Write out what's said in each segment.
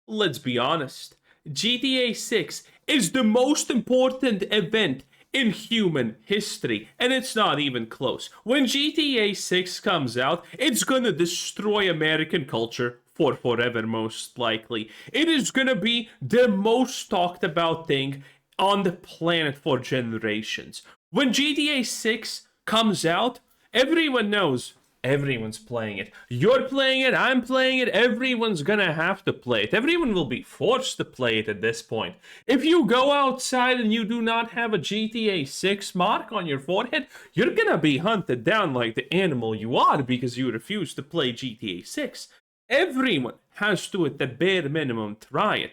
Let's be honest. GTA 6 is the most important event in human history, and it's not even close. When GTA 6 comes out, it's gonna destroy American culture for forever, most likely. It is gonna be the most talked about thing on the planet for generations. When GTA 6 comes out, everyone knows everyone's playing it. You're playing it, I'm playing it, everyone's gonna have to play it. Everyone will be forced to play it at this point. If you go outside and you do not have a GTA 6 mark on your forehead, you're gonna be hunted down like the animal you are because you refuse to play GTA 6. Everyone has to, at the bare minimum, try it.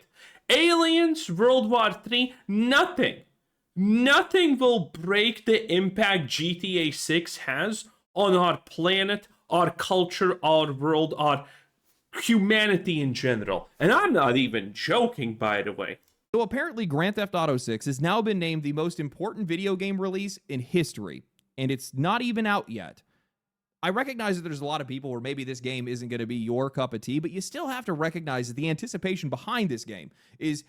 Aliens, World War III, nothing. Nothing will break the impact GTA 6 has on our planet, our culture, our world, our humanity in general. And I'm not even joking, by the way. So apparently Grand Theft Auto 6 has now been named the most important video game release in history, and it's not even out yet. I recognize that there's a lot of people where maybe this game isn't going to be your cup of tea, but you still have to recognize that the anticipation behind this game is...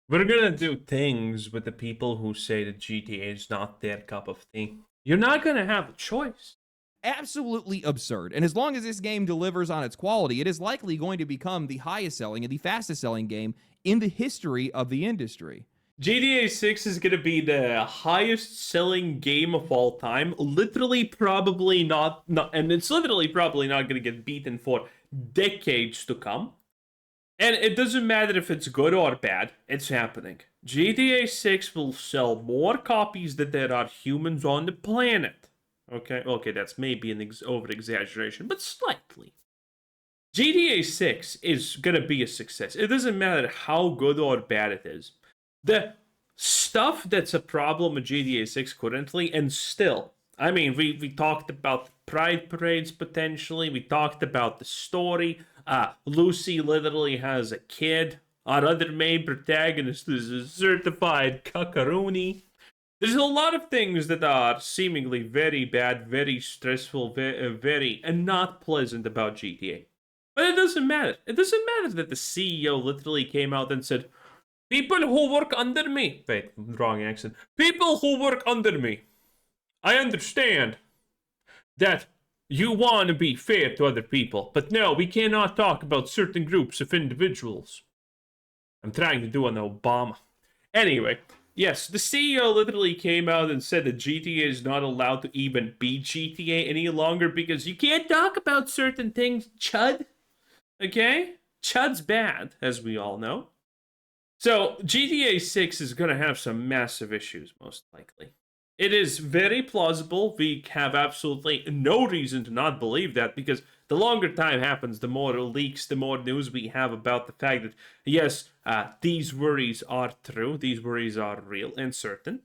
We're gonna do things with the people who say that GTA is not their cup of tea. You're not gonna have a choice. absolutely absurd. And as long as this game delivers on its quality, it is likely going to become the highest selling and the fastest selling game in the history of the industry. GTA 6 is going to be the highest selling game of all time. Literally, probably not, and it's literally probably not going to get beaten for decades to come. And it doesn't matter if it's good or bad, it's happening. GTA 6 will sell more copies than there are humans on the planet. Okay, that's maybe an over-exaggeration, but slightly. GTA 6 is going to be a success. It doesn't matter how good or bad it is. The stuff that's a problem with GTA 6 currently, and still, I mean, we talked about Pride Parades potentially, we talked about the story. Lucy literally has a kid. Our other main protagonist is a certified cuckaroony. There's a lot of things that are seemingly very bad, very stressful, very and not pleasant about GTA. But it doesn't matter. It doesn't matter that the CEO literally came out and said, people who work under me. Wait, wrong accent. People who work under me. I understand that you want to be fair to other people, but no, we cannot talk about certain groups of individuals. I'm trying to do an Obama. Anyway, yes, the CEO literally came out and said that GTA is not allowed to even be GTA any longer because you can't talk about certain things, chud. Okay? Chud's bad, as we all know. So, GTA 6 is going to have some massive issues, most likely. It is very plausible. We have absolutely no reason to not believe that, because the longer time happens, the more leaks, the more news we have about the fact that, yes, these worries are true, these worries are real and certain.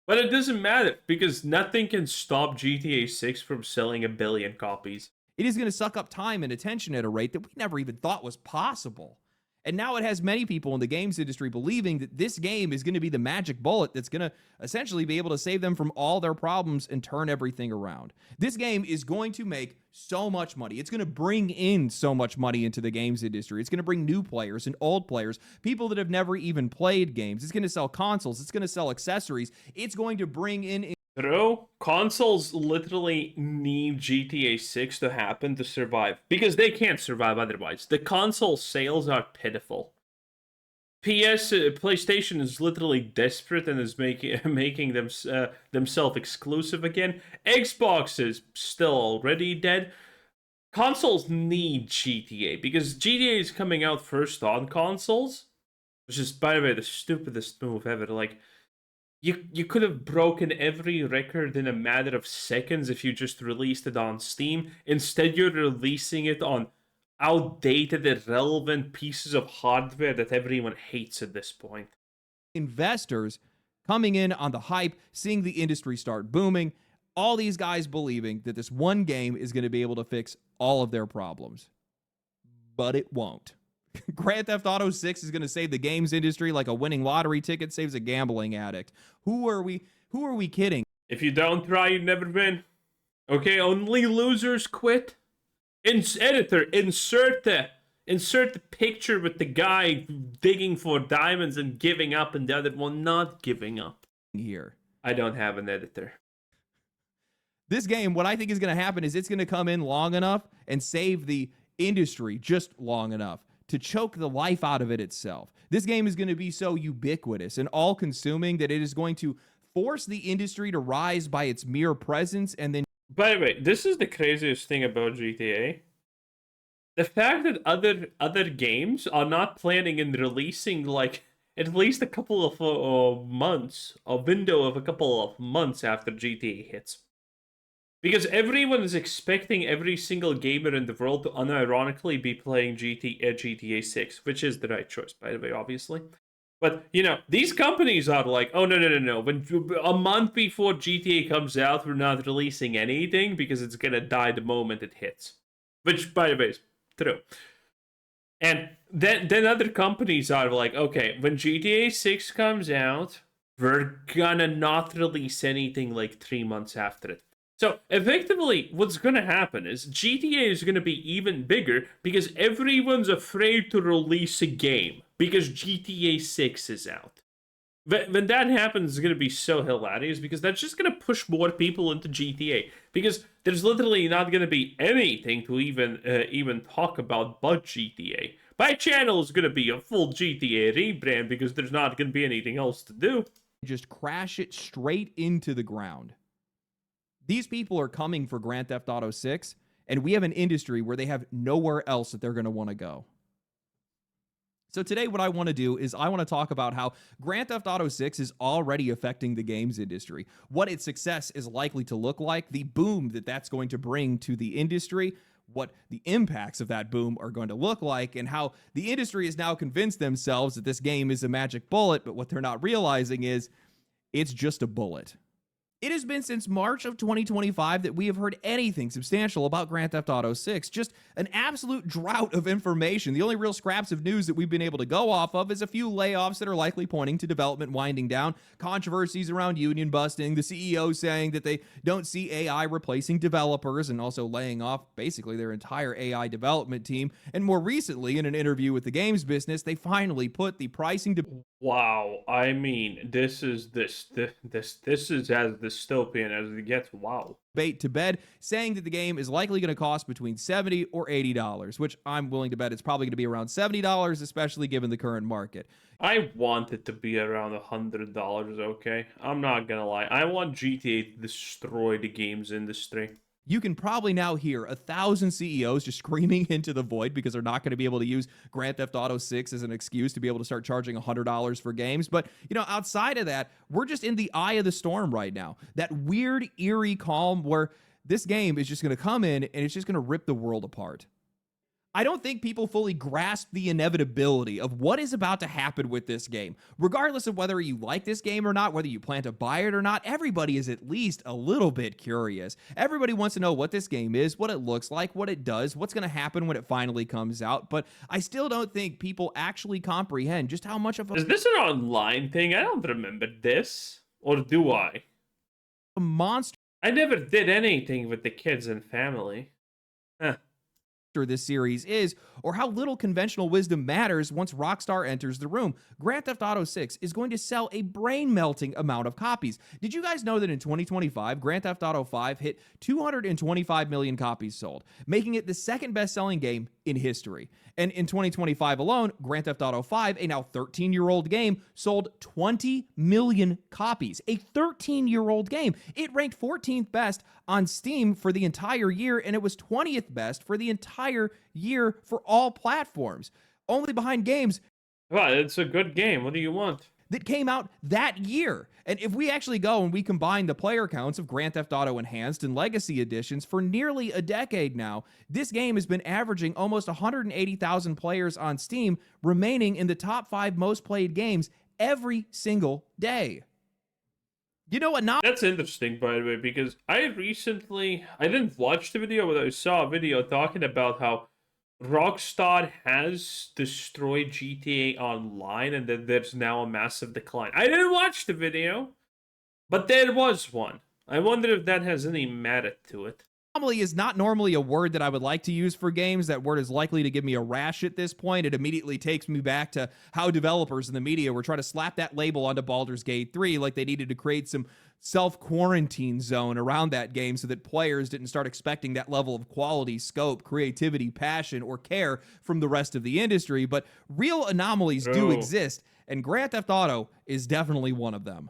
But it doesn't matter, because nothing can stop GTA 6 from selling 1 billion copies. It is going to suck up time and attention at a rate that we never even thought was possible. And now it has many people in the games industry believing that this game is going to be the magic bullet that's going to essentially be able to save them from all their problems and turn everything around. This game is going to make so much money. It's going to bring in so much money into the games industry. It's going to bring new players and old players, people that have never even played games. It's going to sell consoles. It's going to sell accessories. It's going to bring in... Bro, consoles literally need GTA 6 to happen to survive, because they can't survive otherwise. The console sales are pitiful. PlayStation is literally desperate and is making them themselves exclusive again. Xbox is still already dead. Consoles need GTA because GTA is coming out first on consoles, which is, by the way, the stupidest move ever. Like, You could have broken every record in a matter of seconds if you just released it on Steam. Instead, you're releasing it on outdated, irrelevant pieces of hardware that everyone hates at this point. Investors coming in on the hype, seeing the industry start booming, all these guys believing that this one game is going to be able to fix all of their problems. But it won't. Grand Theft Auto 6 is going to save the games industry like a winning lottery ticket saves a gambling addict. Who are we kidding? If you don't try, you never win. Okay, only losers quit. Editor, insert insert the picture with the guy digging for diamonds and giving up, and the other one not giving up. Here. I don't have an editor. This game, what I think is going to happen is it's going to come in long enough and save the industry just long enough to choke the life out of it itself. This game is going to be so ubiquitous and all-consuming that it is going to force the industry to rise by its mere presence. And then, by the way, this is the craziest thing about GTA. The fact that other games are not planning and releasing like at least a couple of months, a window of a couple of months after GTA hits. Because everyone is expecting every single gamer in the world to unironically be playing GTA 6, which is the right choice, by the way, obviously. But, you know, these companies are like, oh, no. When a month before GTA comes out, we're not releasing anything because it's going to die the moment it hits. Which, by the way, is true. And then other companies are like, okay, when GTA 6 comes out, we're gonna not release anything like 3 months after it. So effectively, what's gonna happen is GTA is gonna be even bigger because everyone's afraid to release a game because GTA 6 is out. When that happens, it's gonna be so hilarious because that's just gonna push more people into GTA because there's literally not gonna be anything to even talk about but GTA. My channel is gonna be a full GTA rebrand because there's not gonna be anything else to do. just crash it straight into the ground. These people are coming for Grand Theft Auto 6, and we have an industry where they have nowhere else that they're going to want to go. So today what I want to do is I want to talk about how Grand Theft Auto 6 is already affecting the games industry, what its success is likely to look like, the boom that that's going to bring to the industry, what the impacts of that boom are going to look like, and how the industry has now convinced themselves that this game is a magic bullet, but what they're not realizing is it's just a bullet. It has been since March of 2025 that we have heard anything substantial about Grand Theft Auto 6. Just an absolute drought of information. The only real scraps of news that we've been able to go off of is a few layoffs that are likely pointing to development winding down, controversies around union busting, the CEO saying that they don't see AI replacing developers and also laying off basically their entire AI development team. And more recently, in an interview with the games business, they finally put the pricing to... Wow, I mean, this is as dystopian as it gets. Wow. Debate to bed, saying that the game is likely going to cost between $70 or $80, which I'm willing to bet it's probably going to be around $70, especially given the current market. I want it to be around $100, okay? I'm not gonna lie. I want GTA to destroy the games industry. You can probably now hear 1,000 CEOs just screaming into the void because they're not going to be able to use Grand Theft Auto 6 as an excuse to be able to start charging $100 for games. But, you know, outside of that, we're just in the eye of the storm right now. That weird, eerie calm where this game is just going to come in and it's just going to rip the world apart. I don't think people fully grasp the inevitability of what is about to happen with this game. Regardless of whether you like this game or not, whether you plan to buy it or not, everybody is at least a little bit curious. Everybody wants to know what this game is, what it looks like, what it does, what's going to happen when it finally comes out, but I still don't think people actually comprehend just how much of Is this an online thing? I don't remember this. Or do I? a monster I never did anything with the kids and family. Huh. this series is, or how little conventional wisdom matters once Rockstar enters the room. Grand Theft Auto 6 is going to sell a brain-melting amount of copies. Did you guys know that in 2025, Grand Theft Auto 5 hit 225 million copies sold, making it the second best-selling game in history? And in 2025 alone, Grand Theft Auto 5, a now 13-year-old game, sold 20 million copies. A 13-year-old game. It ranked 14th best on Steam for the entire year, and it was 20th best for the entire year for all platforms. Only behind games Well, it's a good game. What do you want? that came out that year. And if we actually go and we combine the player counts of Grand Theft Auto Enhanced and Legacy Editions for nearly a decade now, this game has been averaging almost 180,000 players on Steam, remaining in the top 5 most played games every single day. You know what? Not That's interesting, by the way, because I didn't watch the video, but I saw a video talking about how Rockstar has destroyed GTA Online and that there's now a massive decline. I didn't watch the video, but there was one. I wonder if that has any merit to it. Anomaly is not normally a word that I would like to use for games. That word is likely to give me a rash at this point. It immediately takes me back to how developers in the media were trying to slap that label onto Baldur's Gate 3 like they needed to create some self-quarantine zone around that game so that players didn't start expecting that level of quality, scope, creativity, passion, or care from the rest of the industry. But real anomalies do True. exist, and Grand Theft Auto is definitely one of them.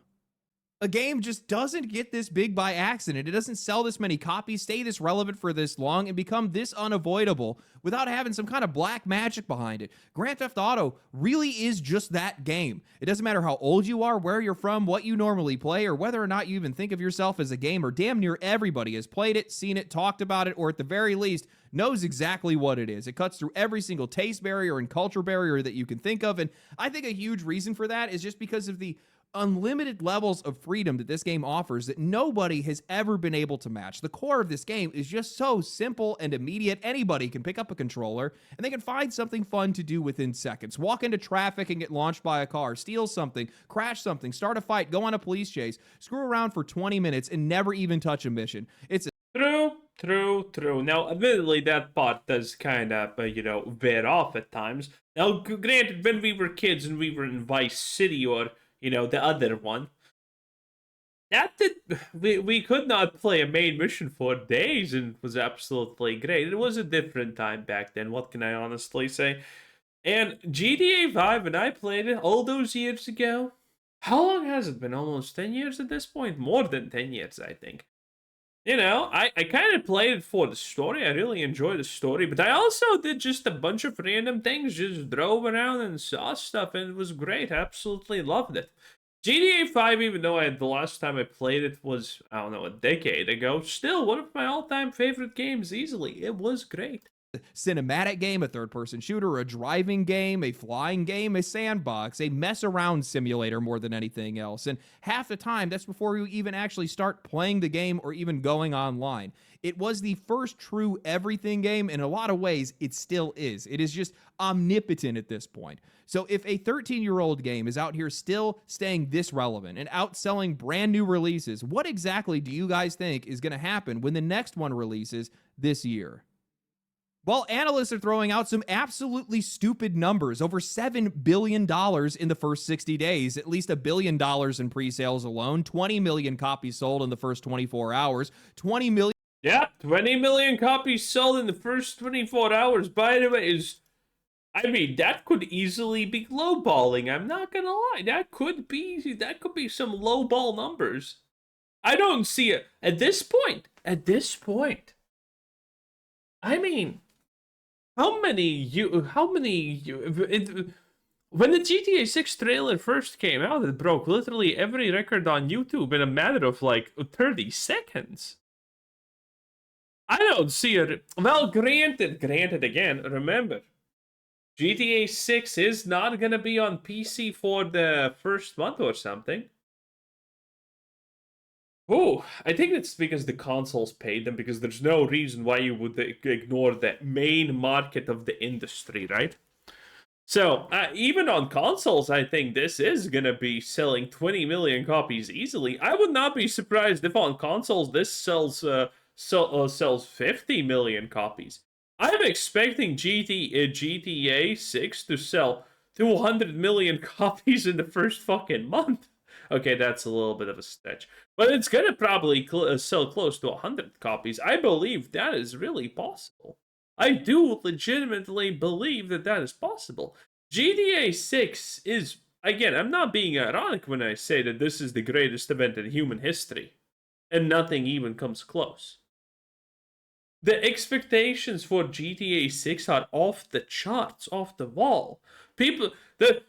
A game just doesn't get this big by accident. It doesn't sell this many copies, stay this relevant for this long, and become this unavoidable without having some kind of black magic behind it. Grand Theft Auto really is just that game. It doesn't matter how old you are, where you're from, what you normally play, or whether or not you even think of yourself as a gamer. Damn near everybody has played it, seen it, talked about it, or at the very least, knows exactly what it is. It cuts through every single taste barrier and culture barrier that you can think of, and I think a huge reason for that is just because of the unlimited levels of freedom that this game offers that nobody has ever been able to match. The core of this game is just so simple and immediate. Anybody can pick up a controller and they can find something fun to do within seconds. Walk into traffic and get launched by a car, steal something, crash something, start a fight, go on a police chase, screw around for 20 minutes and never even touch a mission. It's True. Now, admittedly, that part does kind of, veer off at times. Now, granted, when we were kids and we were in Vice City or, the other one, we could not play a main mission for days and it was absolutely great. It was a different time back then, what can I honestly say? And GTA 5, when I played it all those years ago, how long has it been? Almost 10 years at this point? More than 10 years, I think. I kind of played it for the story. I really enjoyed the story, but I also did just a bunch of random things, just drove around and saw stuff, and it was great. Absolutely loved it. GTA 5, even though the last time I played it was, I don't know, a decade ago, still one of my all-time favorite games, easily. It was great. cinematic game, a third-person shooter, a driving game, a flying game, a sandbox, a mess-around simulator more than anything else. And half the time, that's before you even actually start playing the game or even going online. It was the first true everything game. In a lot of ways, it still is. It is just omnipotent at this point. So if a 13-year-old game is out here still staying this relevant and outselling brand new releases, what exactly do you guys think is going to happen when the next one releases this year? Well, analysts are throwing out some absolutely stupid numbers. Over $7 billion in the first 60 days, at least $1 billion in pre-sales alone, 20 million copies sold in the first 24 hours, 20 million. Yeah, 20 million copies sold in the first 24 hours, by the way, that could easily be lowballing. I'm not gonna lie. That could be some lowball numbers. I don't see it. At this point, I mean, when the GTA 6 trailer first came out, it broke literally every record on YouTube in a matter of like 30 seconds. I don't see it. Well, granted again, remember, GTA 6 is not gonna be on PC for the first month or something. Oh, I think it's because the consoles paid them, because there's no reason why you would ignore the main market of the industry, right? So, even on consoles, I think this is gonna be selling 20 million copies easily. I would not be surprised if on consoles this sells 50 million copies. I'm expecting GTA 6 to sell 200 million copies in the first fucking month. Okay, that's a little bit of a stretch. But it's going to probably sell close to 100 copies. I believe that is really possible. I do legitimately believe that is possible. GTA 6 is, again, I'm not being ironic when I say that this is the greatest event in human history. And nothing even comes close. The expectations for GTA 6 are off the charts, off the wall. People, the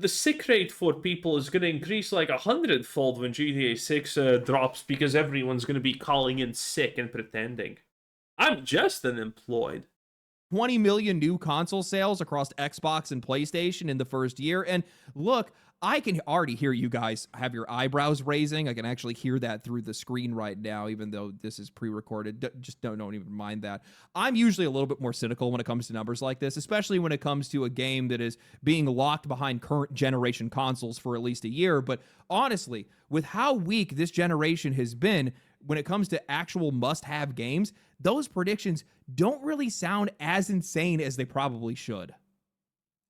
sick rate for people is going to increase like 100-fold when GTA 6 drops, because everyone's going to be calling in sick and pretending. I'm just unemployed. 20 million new console sales across Xbox and PlayStation in the first year. And look, I can already hear you guys have your eyebrows raising. I can actually hear that through the screen right now, even though this is pre-recorded. Just don't even mind that. I'm usually a little bit more cynical when it comes to numbers like this, especially when it comes to a game that is being locked behind current generation consoles for at least a year. But honestly, with how weak this generation has been, when it comes to actual must-have games, those predictions don't really sound as insane as they probably should.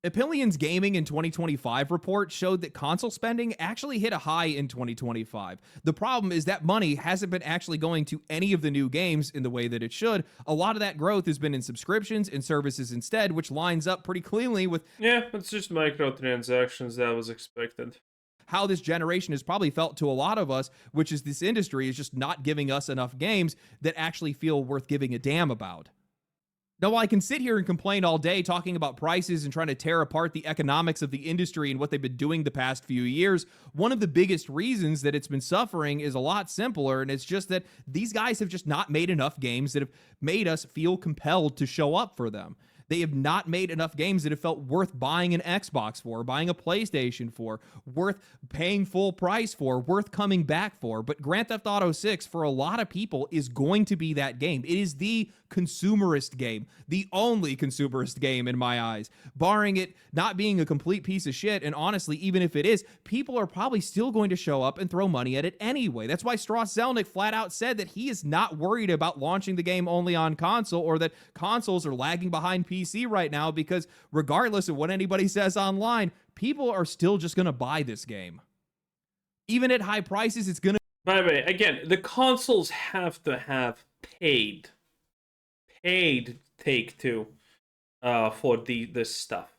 Opinion's Gaming in 2025 report showed that console spending actually hit a high in 2025. The problem is that money hasn't been actually going to any of the new games in the way that it should. A lot of that growth has been in subscriptions and services instead, which lines up pretty cleanly with it's just microtransactions that was expected. how this generation has probably felt to a lot of us, which is this industry is just not giving us enough games that actually feel worth giving a damn about. Now, while I can sit here and complain all day talking about prices and trying to tear apart the economics of the industry and what they've been doing the past few years, one of the biggest reasons that it's been suffering is a lot simpler, and it's just that these guys have just not made enough games that have made us feel compelled to show up for them. They have not made enough games that have felt worth buying an Xbox for, buying a PlayStation for, worth paying full price for, worth coming back for. But Grand Theft Auto 6, for a lot of people, is going to be that game. It is the consumerist game, the only consumerist game in my eyes, barring it not being a complete piece of shit. And honestly, even if it is, people are probably still going to show up and throw money at it anyway. That's why Strauss Zelnick flat out said that he is not worried about launching the game only on console, or that consoles are lagging behind PC right now, because regardless of what anybody says online, people are still just going to buy this game. Even at high prices, it's going to... By the way, again, the consoles have to have paid Take-Two for this stuff.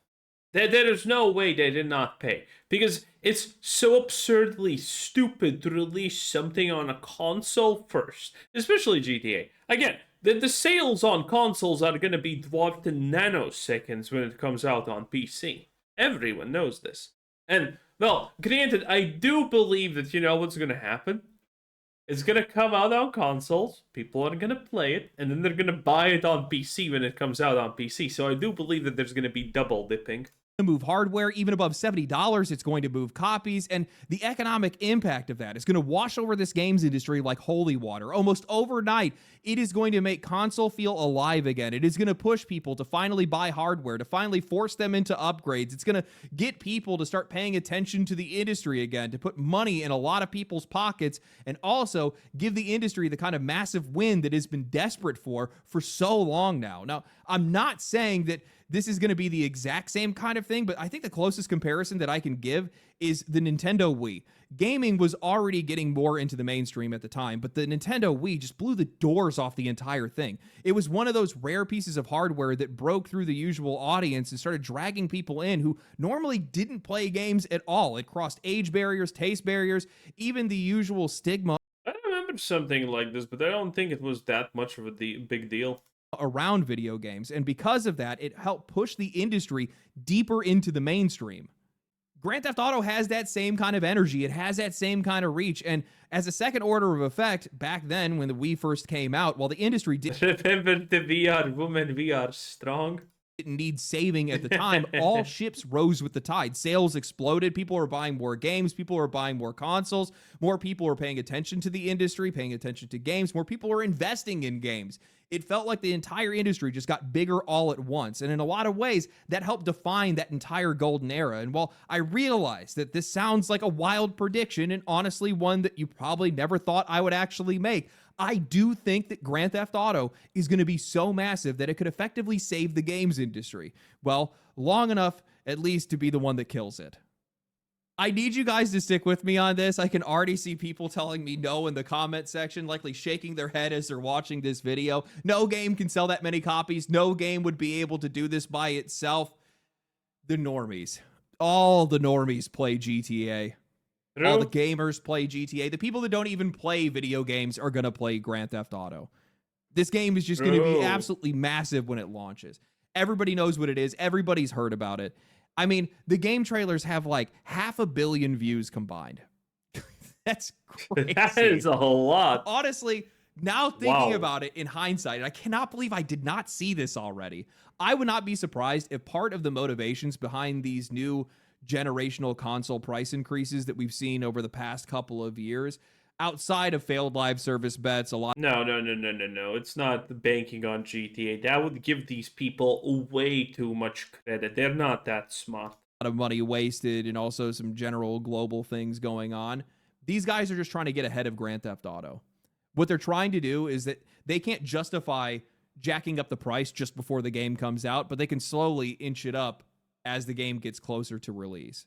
There is no way they did not pay, because it's so absurdly stupid to release something on a console first, especially GTA. Again, the sales on consoles are going to be dwarfed in nanoseconds when it comes out on PC. Everyone knows this. And, well, granted, I do believe that you know what's going to happen. It's going to come out on consoles, people are going to play it, and then they're going to buy it on PC when it comes out on PC. So I do believe that there's going to be double dipping. Move hardware even above $70. It's going to move copies, and the economic impact of that is going to wash over this games industry like holy water. Almost overnight, it is going to make console feel alive again. It is going to push people to finally buy hardware, to finally force them into upgrades. It's going to get people to start paying attention to the industry again, to put money in a lot of people's pockets, and also give the industry the kind of massive win that it's been desperate for so long now. Now, I'm not saying that this is going to be the exact same kind of thing, but I think the closest comparison that I can give is the Nintendo Wii. Gaming was already getting more into the mainstream at the time, but the Nintendo Wii just blew the doors off the entire thing. It was one of those rare pieces of hardware that broke through the usual audience and started dragging people in who normally didn't play games at all. It crossed age barriers, taste barriers, even the usual stigma. I remember something like this, but I don't think it was that much of a big deal Around video games, and because of that, it helped push the industry deeper into the mainstream. Grand Theft Auto has that same kind of energy, it has that same kind of reach, and as a second order of effect, back then when the Wii first came out, while the industry Remember the VR woman, we are strong. Didn't need saving at the time, all ships rose with the tide. Sales exploded. People were buying more games. People were buying more consoles. More people were paying attention to the industry, paying attention to games. More people were investing in games. It felt like the entire industry just got bigger all at once. And in a lot of ways, that helped define that entire golden era. And while I realize that this sounds like a wild prediction, and honestly one that you probably never thought I would actually make, I do think that Grand Theft Auto is going to be so massive that it could effectively save the games industry. Well, long enough, at least, to be the one that kills it. I need you guys to stick with me on this. I can already see people telling me no in the comment section, likely shaking their head as they're watching this video. No game can sell that many copies. No game would be able to do this by itself. The normies. All the normies play GTA. All the gamers play GTA. The people that don't even play video games are going to play Grand Theft Auto. This game is just going to be absolutely massive when it launches. Everybody knows what it is. Everybody's heard about it. I mean, the game trailers have like 500 million views combined. That's crazy. That is a whole lot. Honestly, now thinking about it in hindsight, I cannot believe I did not see this already. I would not be surprised if part of the motivations behind these new generational console price increases that we've seen over the past couple of years, outside of failed live service bets, a lot. No. It's not banking on GTA. That would give these people way too much credit. They're not that smart. A lot of money wasted, and also some general global things going on. These guys are just trying to get ahead of Grand Theft Auto. What they're trying to do is that they can't justify jacking up the price just before the game comes out, but they can slowly inch it up as the game gets closer to release.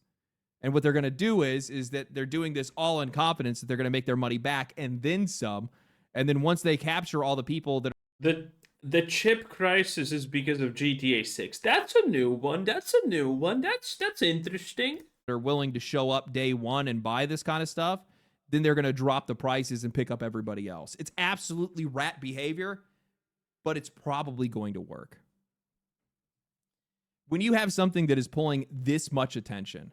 And what they're going to do is that they're doing this all in confidence that they're going to make their money back and then some. And then once they capture all the people that the chip crisis is because of GTA 6. That's a new one. That's interesting. are willing to show up day one and buy this kind of stuff, then they're going to drop the prices and pick up everybody else. It's absolutely rat behavior, but it's probably going to work. When you have something that is pulling this much attention,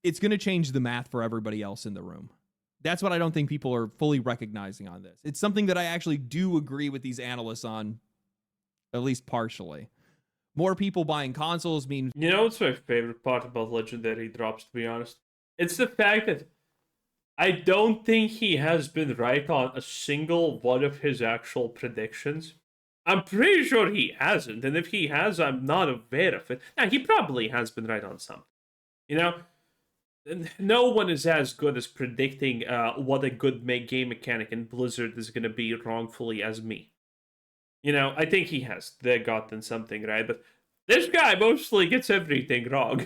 it's going to change the math for everybody else in the room. That's what I don't think people are fully recognizing on this. It's something that I actually do agree with these analysts on, at least partially. More people buying consoles means... You know what's my favorite part about Legendary drops, to be honest? It's the fact that I don't think he has been right on a single one of his actual predictions. I'm pretty sure he hasn't, and if he has, I'm not aware of it. Now, he probably has been right on something. You know? No one is as good as predicting what a good game mechanic in Blizzard is going to be wrongfully as me. You know, I think he has gotten something right, but this guy mostly gets everything wrong.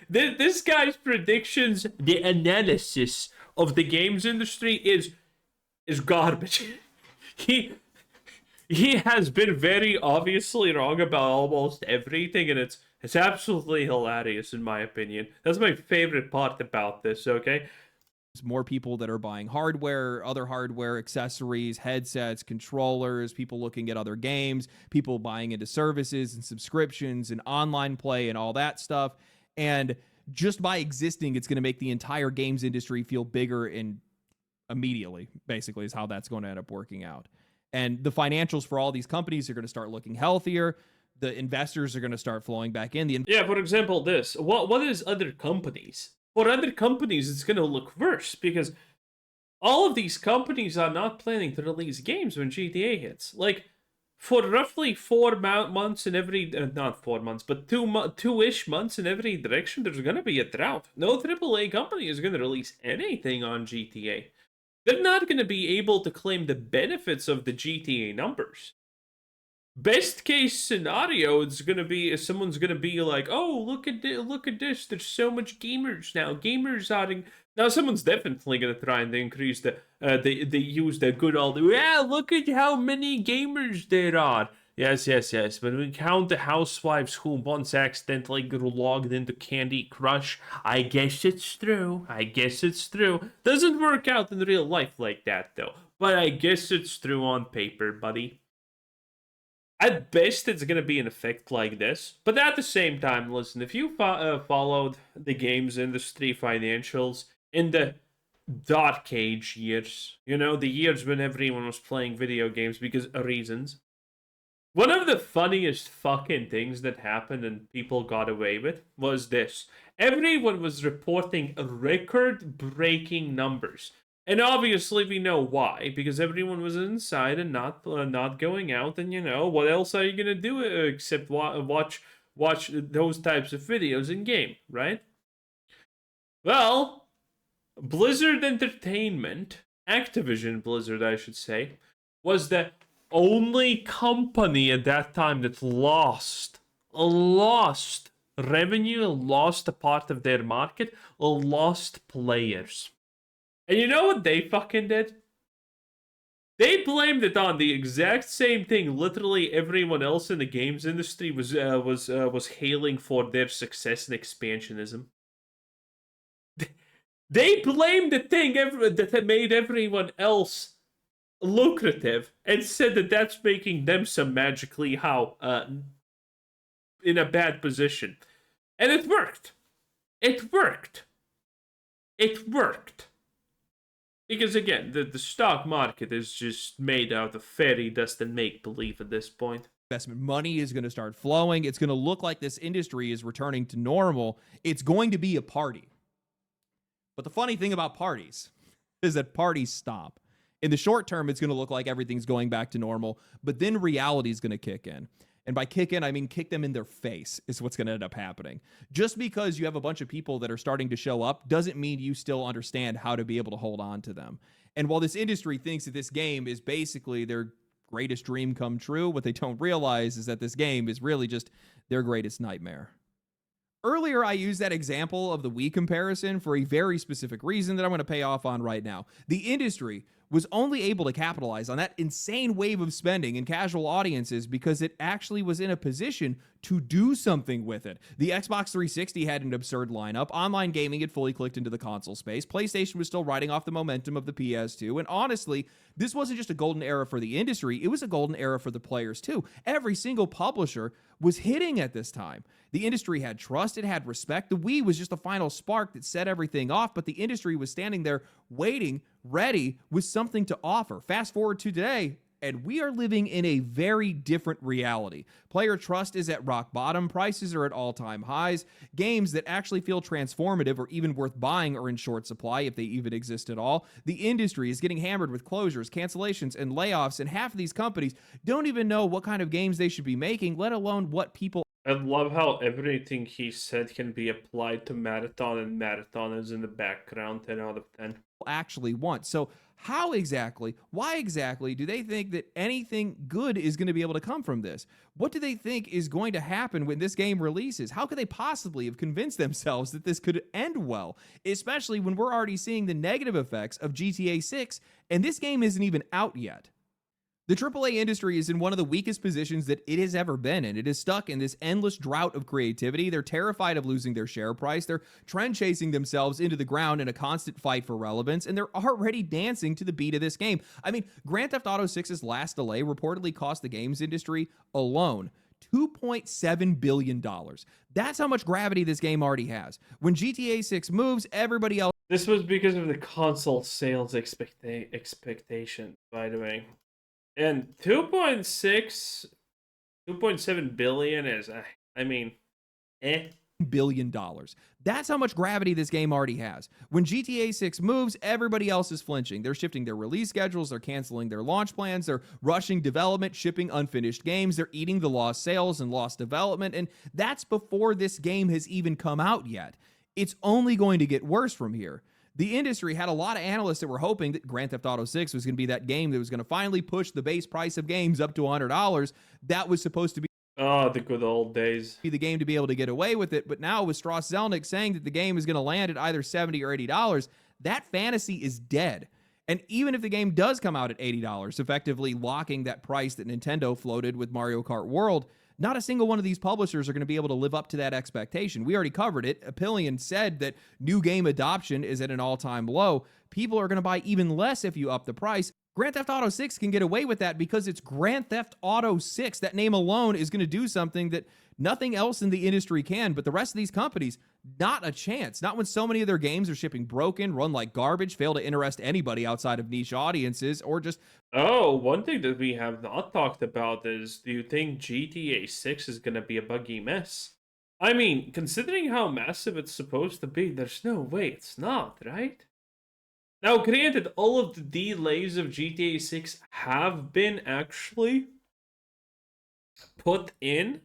This guy's predictions, the analysis of the games industry is garbage. He has been very obviously wrong about almost everything, and it's absolutely hilarious, in my opinion. That's my favorite part about this, okay? There's more people that are buying hardware, other hardware, accessories, headsets, controllers, people looking at other games, people buying into services and subscriptions and online play and all that stuff. And just by existing, it's going to make the entire games industry feel bigger and immediately, basically, is how that's going to end up working out. And the financials for all these companies are going to start looking healthier. The investors are going to start flowing back in. Yeah, for example, this. What is other companies? For other companies, it's going to look worse because all of these companies are not planning to release games when GTA hits. Like, for roughly 4 months in every... not 4 months, but 2-ish months in every direction, there's going to be a drought. No AAA company is going to release anything on GTA. They're not going to be able to claim the benefits of the GTA numbers. Best case scenario, it's gonna be someone's gonna be like, "Oh, look at this! There's so much gamers now. Gamers are now." Someone's definitely gonna try and increase they use the good old. Yeah, look at how many gamers there are. Yes. When we count the housewives who once accidentally logged into Candy Crush, I guess it's true. Doesn't work out in real life like that though. But I guess it's true on paper, buddy. At best, it's going to be an effect like this. But at the same time, listen, if you followed the games industry financials in the dark age years, you know, the years when everyone was playing video games because of reasons, one of the funniest fucking things that happened and people got away with was this. Everyone was reporting record-breaking numbers. And obviously we know why, because everyone was inside and not going out, and you know, what else are you gonna do except watch those types of videos in game, right? Well, Blizzard Entertainment, Activision Blizzard I should say, was the only company at that time that lost revenue, lost a part of their market, or lost players. And you know what they fucking did? They blamed it on the exact same thing literally everyone else in the games industry was hailing for their success and expansionism. They blamed the thing that made everyone else lucrative and said that that's making them some magically in a bad position. And it worked. It worked. Because again, the stock market is just made out of fairy dust and make-believe at this point. Investment money is going to start flowing. It's going to look like this industry is returning to normal. It's going to be a party. But the funny thing about parties is that parties stop. In the short term, it's going to look like everything's going back to normal, but then reality is going to kick in. And by kick in, I mean kick them in their face is what's going to end up happening. Just because you have a bunch of people that are starting to show up doesn't mean you still understand how to be able to hold on to them. And while this industry thinks that this game is basically their greatest dream come true, what they don't realize is that this game is really just their greatest nightmare. Earlier, I used that example of the Wii comparison for a very specific reason that I'm going to pay off on right now. The industry was only able to capitalize on that insane wave of spending in casual audiences because it actually was in a position to do something with it. The Xbox 360 had an absurd lineup. Online gaming had fully clicked into the console space. PlayStation was still riding off the momentum of the PS2. And honestly, this wasn't just a golden era for the industry, it was a golden era for the players too. Every single publisher was hitting at this time. The industry had trust, it had respect. The Wii was just the final spark that set everything off, but the industry was standing there waiting, ready, with something to offer. Fast forward to today, and we are living in a very different reality. Player trust is at rock bottom, prices are at all-time highs, games that actually feel transformative or even worth buying are in short supply, if they even exist at all. The industry is getting hammered with closures, cancellations, and layoffs, and half of these companies don't even know what kind of games they should be making, let alone what people I love how everything he said can be applied to Marathon, and Marathon is in the background 10 out of 10. actually want. So how exactly, why exactly do they think that anything good is going to be able to come from this? What do they think is going to happen when this game releases? How could they possibly have convinced themselves that this could end well, especially when we're already seeing the negative effects of GTA 6 and this game isn't even out yet? The AAA industry is in one of the weakest positions that it has ever been in. It is stuck in this endless drought of creativity. They're terrified of losing their share price. They're trend chasing themselves into the ground in a constant fight for relevance, and they're already dancing to the beat of this game. I mean, Grand Theft Auto 6's last delay reportedly cost the games industry alone $2.7 billion. That's how much gravity this game already has. When GTA 6 moves, everybody else. This was because of the console sales expectation, by the way. And 2.7 billion is, I mean, billion dollars. That's how much gravity this game already has. When GTA 6 moves, everybody else is flinching. They're shifting their release schedules, they're canceling their launch plans, they're rushing development, shipping unfinished games, they're eating the lost sales and lost development, and that's before this game has even come out yet. It's only going to get worse from here. The industry had a lot of analysts that were hoping that Grand Theft Auto 6 was going to be that game that was going to finally push the base price of games up to $100. That was supposed to be the good old days. The game to be able to get away with it. But now with Strauss Zelnick saying that the game is going to land at either $70 or $80, that fantasy is dead. And even if the game does come out at $80, effectively locking that price that Nintendo floated with Mario Kart World, not a single one of these publishers are going to be able to live up to that expectation. We already covered it. Apillion said that new game adoption is at an all-time low. People are going to buy even less if you up the price. Grand Theft Auto 6 can get away with that because it's Grand Theft Auto 6. That name alone is going to do something that nothing else in the industry can, but the rest of these companies, not a chance. Not when so many of their games are shipping broken, run like garbage, fail to interest anybody outside of niche audiences, or just... Oh, one thing that we have not talked about is, do you think GTA 6 is going to be a buggy mess? I mean, considering how massive it's supposed to be, there's no way it's not, right? Now, granted, all of the delays of GTA 6 have been actually put in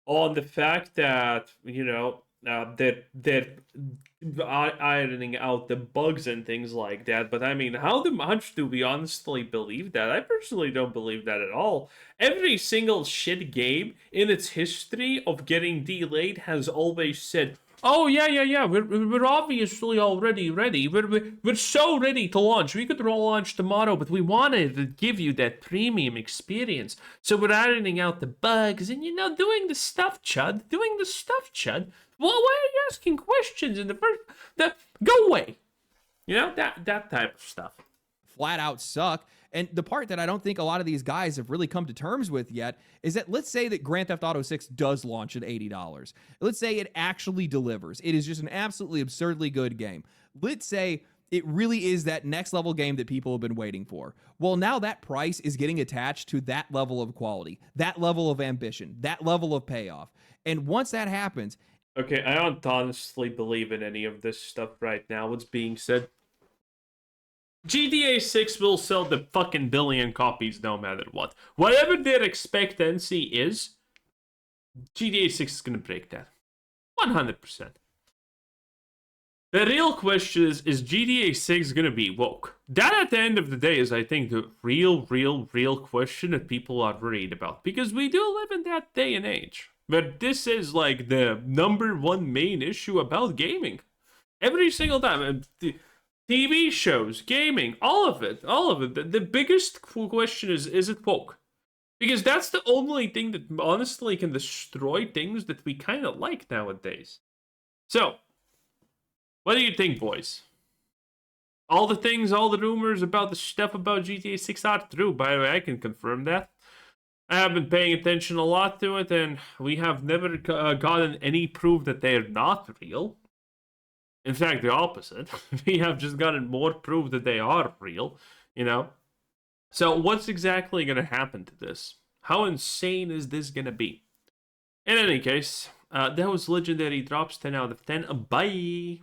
on the fact that, you know, they're ironing out the bugs and things like that. But I mean, how much do we honestly believe that? I personally don't believe that at all. Every single shit game in its history of getting delayed has always said, oh, yeah, we're obviously already ready. We're so ready to launch. We could launch tomorrow, but we wanted to give you that premium experience. So we're ironing out the bugs and, you know, doing the stuff, Chud. Well, why are you asking questions in the first... Go away. You know, that type of stuff. Flat out suck. And the part that I don't think a lot of these guys have really come to terms with yet is that let's say that Grand Theft Auto 6 does launch at $80. Let's say it actually delivers. It is just an absolutely absurdly good game. Let's say it really is that next level game that people have been waiting for. Well, now that price is getting attached to that level of quality, that level of ambition, that level of payoff. And once that happens... Okay, I don't honestly believe in any of this stuff right now. What's being said? GTA 6 will sell the fucking billion copies no matter what. Whatever their expectancy is, GTA 6 is gonna break that. 100%. The real question is GTA 6 gonna be woke? That at the end of the day is, I think, the real question that people are worried about. Because we do live in that day and age. But this is like the number one main issue about gaming. Every single time. And TV shows, gaming, all of it. The biggest question is it woke? Because that's the only thing that honestly can destroy things that we kind of like nowadays. So, what do you think, boys? All the things, all the rumors about the stuff about GTA 6 are true. By the way, I can confirm that. I have been paying attention a lot to it, and we have never gotten any proof that they are not real. In fact, the opposite. We have just gotten more proof that they are real, you know? So, what's exactly going to happen to this? How insane is this going to be? In any case, that was Legendary Drops 10 out of 10. Bye!